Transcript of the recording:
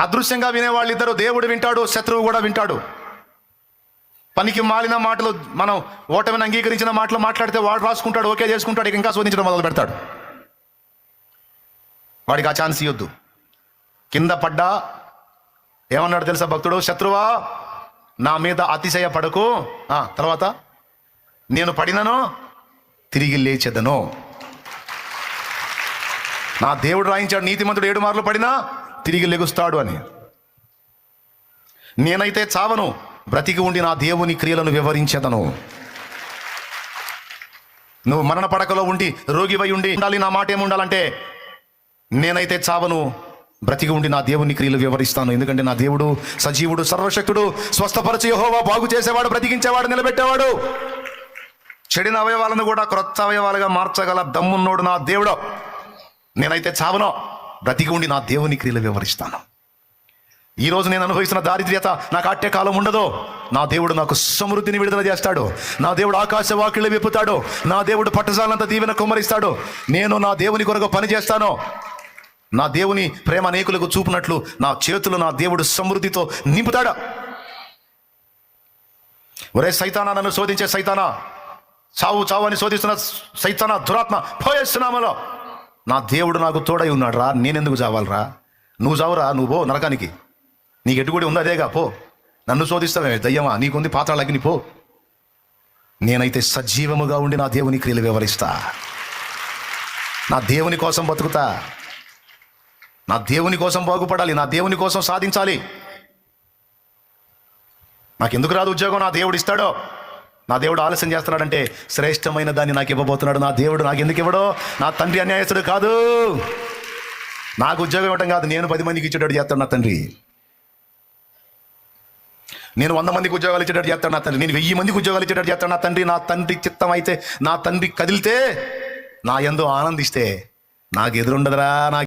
అదృశ్యంగా వినేవాళ్ళు ఇద్దరు, దేవుడు వింటాడు, శత్రువు కూడా వింటాడు. పనికి మాలిన మాటలు, మనం ఓటమిని అంగీకరించిన మాటలు మాట్లాడితే వాడు రాసుకుంటాడు, ఓకే చేసుకుంటాడు, ఇంకా శోధించడం మొదలు పెడతాడు. వాడికి ఆ ఛాన్స్ ఇవ్వద్దు. కింద పడ్డా ఏమన్నాడు తెలుసా భక్తుడు? శత్రువా నా మీద అతిశయ పడకు, తర్వాత నేను పడినను తిరిగి లేచెదను. నా దేవుడు రాయించాడు, నీతిమంతుడు 7 మార్లు పడినా తిరిగి లెగుస్తాడు అని. నేనైతే చావను, బ్రతికి ఉండి నా దేవుని క్రియలను వివరించేదను. నువ్వు మరణ పడకలో ఉండి రోగివై ఉండి ఉండాలి, నా మాట ఏముండాలంటే నేనైతే చావను, బ్రతికి ఉండి నా దేవుని క్రియలు వివరిస్తాను. ఎందుకంటే నా దేవుడు సజీవుడు, సర్వశక్తుడు, స్వస్థపరచు యెహోవా, బాగు చేసేవాడు, బ్రతికించేవాడు, నిలబెట్టేవాడు. చెడిన అవయవాలను కూడా క్రొత్త అవయవాలుగా మార్చగల దమ్మున్నోడు నా దేవుడు. నేనైతే చావను, బ్రతికి ఉండి నా దేవుని క్రియలు వివరిస్తాను. ఈరోజు నేను అనుభవిస్తున్న దారిద్ర్యత నాకు అట్టే కాలం ఉండదు. నా దేవుడు నాకు సమృద్ధిని విడుదల చేస్తాడు. నా దేవుడు ఆకాశ వాకిళ్ళు విప్పుతాడు. నా దేవుడు పట్టజాలంత దీవెన కుమ్మరిస్తాడు. నేను నా దేవుని కొరకు పని చేస్తాను. నా దేవుని ప్రేమ అనేకులకు చూపినట్లు నా చేతులు నా దేవుడు సమృద్ధితో నింపుతాడు. ఒరే సైతానా, నన్ను శోధించే సైతానా, చావు చావు అని శోధిస్తున్న సైతానా, దురాత్మ, పోయేస్తున్నామలో నా దేవుడు నాకు తోడై ఉన్నాడు రా. నేనెందుకు చావాలరా? నువ్వు చావురా, నువ్వు పో నరకానికి. నీకు ఎటుకుడి ఉంది అదేగా, పో. నన్ను శోధిస్తావే దయ్యమా, నీకుంది పాతాళ అగ్ని, పో. నేనైతే సజీవముగా ఉండి నా దేవుని క్రియలు వివరిస్తా. నా దేవుని కోసం బతుకుతా. నా దేవుని కోసం బాగుపడాలి, నా దేవుని కోసం సాధించాలి. నాకెందుకు రాదు ఉద్యోగం? నా దేవుడు ఇస్తాడో. నా దేవుడు ఆలస్యం చేస్తున్నాడంటే శ్రేష్టమైన దాన్ని నాకు ఇవ్వబోతున్నాడు. నా దేవుడు నాకు ఎందుకు ఇవ్వడో? నా తండ్రి అన్యాయస్తుడు కాదు. నాకు ఉద్యోగం ఇవ్వటం కాదు, నేను 10 మందికి ఇచ్చేటట్టు చేస్తాడు నా తండ్రి. నేను 100 మందికి ఉద్యోగాలు ఇచ్చేటట్టు చేస్తాడు నా తండ్రి. నేను 1000 మందికి ఉద్యోగాలు ఇచ్చేటట్టు చేస్తాడు నా తండ్రి. నా తండ్రి చిత్తం అయితే, నా తండ్రి కదిలితే, నా యందు ఆనందిస్తే నాకు ఎదురుండదురా.